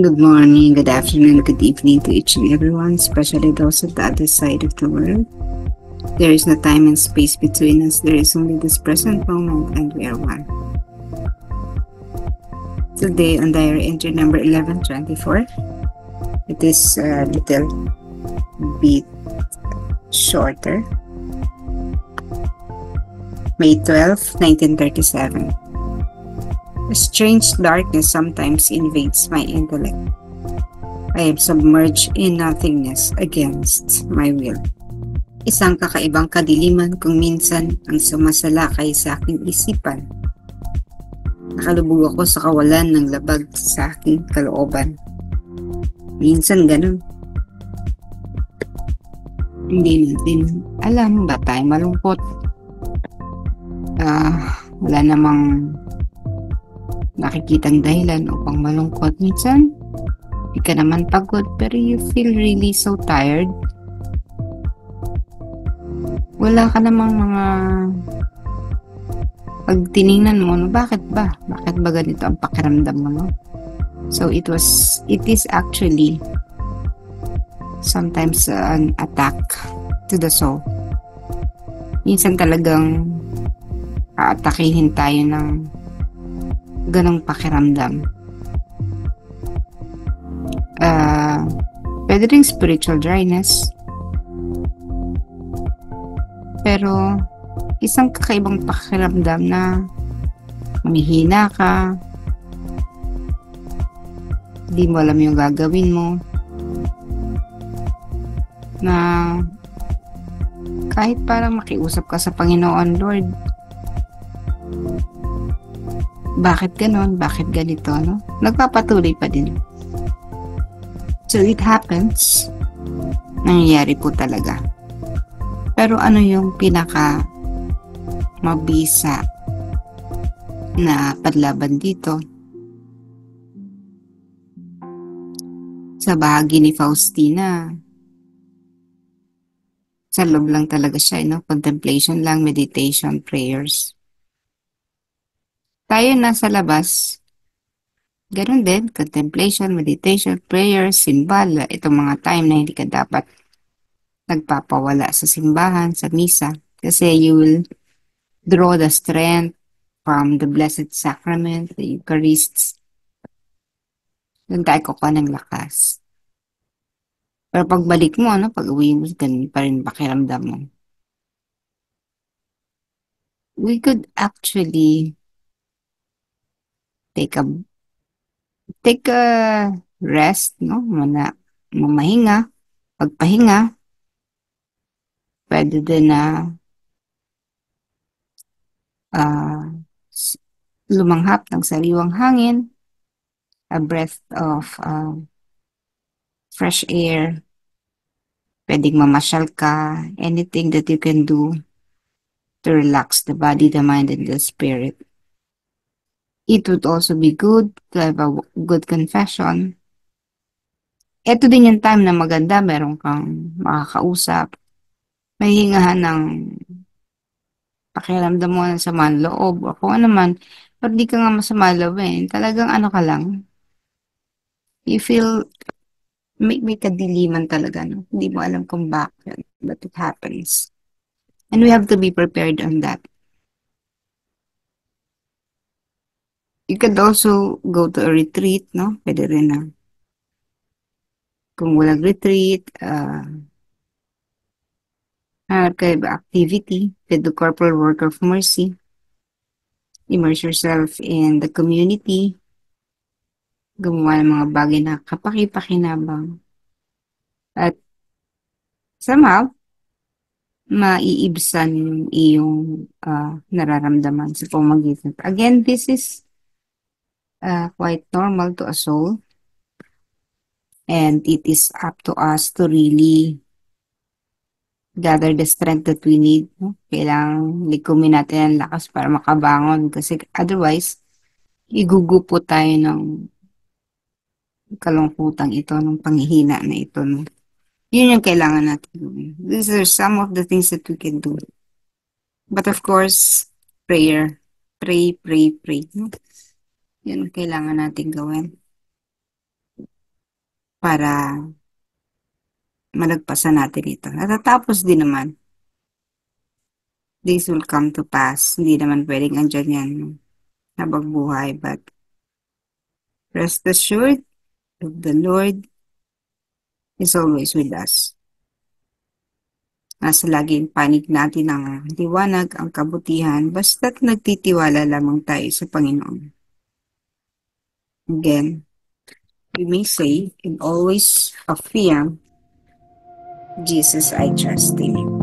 Good morning, good afternoon, good evening to each and everyone, especially those at the other side of the world. There is no time and space between us. There is only this present moment, and we are one. Today, on diary entry number 1124, it is a little bit shorter. May 12, 1937. A strange darkness sometimes invades my intellect. I am submerged in nothingness against my will. Isang kakaibang kadiliman kung minsan ang sumasalakay sa aking isipan. Nakalubog ako sa kawalan ng labag sa aking kalooban. Minsan ganun. Hindi natin alam ba tayo malungkot. Wala namang nakikitang dahilan upang malungkot. Minsan, di ka naman pagod pero you feel really so tired. Wala ka namang mga pag tiningnan mo, bakit ba? Bakit ba ganito ang pakiramdam mo, no? So it is actually sometimes an attack to the soul. Minsan talagang aatakihin tayo ng ganong pakiramdam. Pwede rin spiritual dryness. Pero isang kakaibang pakiramdam na mahihina ka, hindi mo alam yung gagawin mo, na kahit parang makiusap ka sa Panginoon, Lord, bakit ganon? Bakit ganito? No? Nagpapatuloy pa din. So it happens. Nangyayari po talaga. Pero ano yung pinaka mabisa na panlaban dito? Sa bahagi ni Faustina, sa loob lang talaga siya, no? Contemplation lang, meditation, prayers. Tayo nasa labas, ganun din, contemplation, meditation, prayers, simbala, itong mga time na hindi ka dapat nagpapawala sa simbahan, sa misa, kasi you will draw the strength from the Blessed Sacrament, the Eucharists. Doon tayo kukuha ng lakas. Pero pagbalik mo, pag uwi mo, ganun pa rin pakiramdam mo. We could actually take a rest, mamahinga, pagpahinga, pwede din na lumanghap ng sariwang hangin, a breath of fresh air, pwedeng mamasyal ka, anything that you can do to relax the body, the mind, and the spirit. It would also be good to have a good confession. Ito din yung time na maganda, meron kang makakausap, may hingahan ng pakiramdam mo ng sama ng loob, o kung ano man, pero di ka nga masama loob talagang ano ka lang, you feel, may kadiliman talaga, no? Hindi mo alam kung bakit, but it happens. And we have to be prepared on that. You could also go to a retreat, no? Pwede rin na. Kung walang retreat, activity, pwede do corporal work of mercy. Immerse yourself in the community. Gumawa ng mga bagay na kapaki-pakinabang. At somehow, maiibsan yung iyong nararamdaman sa pamagitan. Again, this is quite normal to a soul. And it is up to us to really gather the strength that we need. No? Kailangang likumin natin ang lakas para makabangon. Kasi otherwise, igugupo tayo ng kalungkutang ito, ng panghihina na ito. No? Yun yung kailangan natin gawin. These are some of the things that we can do. But of course, prayer. Pray, pray, pray. No? Yun ang kailangan natin gawin. para malagpasan natin ito. Natatapos din naman. This will come to pass. Hindi naman pwedeng andyan yan habang buhay. But rest assured that the Lord is always with us. Nasa laging panig natin ang liwanag, ang kabutihan, basta't nagtitiwala lamang tayo sa Panginoon. Again, we may say and always affirm, Jesus, I trust in you.